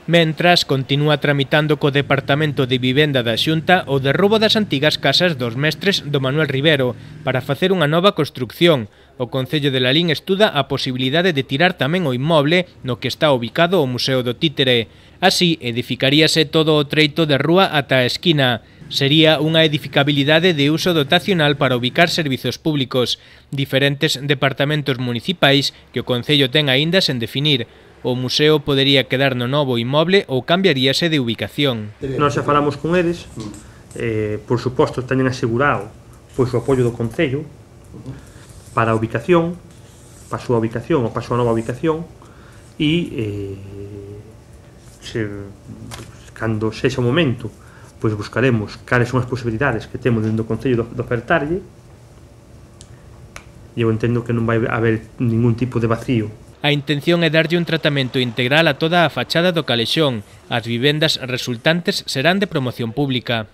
Mentras, continúa tramitando co Departamento de Vivenda da Xunta o derrubo das antigas casas dos mestres do Manuel Rivero para facer unha nova construcción. O Concello de Lalín estuda a posibilidade de tirar tamén o inmoble no que está ubicado o Museo do Títere. Así, edificaríase todo o treito de rúa ata a esquina. Sería unha edificabilidade de uso dotacional para ubicar servizos públicos. Diferentes departamentos municipais que o Concello ten aínda sen definir. O museo podería quedar no novo inmoble ou cambiaríase de ubicación. Nós xa falamos con eles, por suposto teñen asegurado pois o apoio do Concello para a ubicación, para a súa ubicación ou para a súa nova ubicación e cando sexa o momento pois buscaremos cales son as posibilidades que temos dentro do Concello de ofertarlle e eu entendo que non vai haber ningún tipo de vacío. A intención é darlle un tratamento integral a toda a fachada do calexón. As vivendas resultantes serán de promoción pública.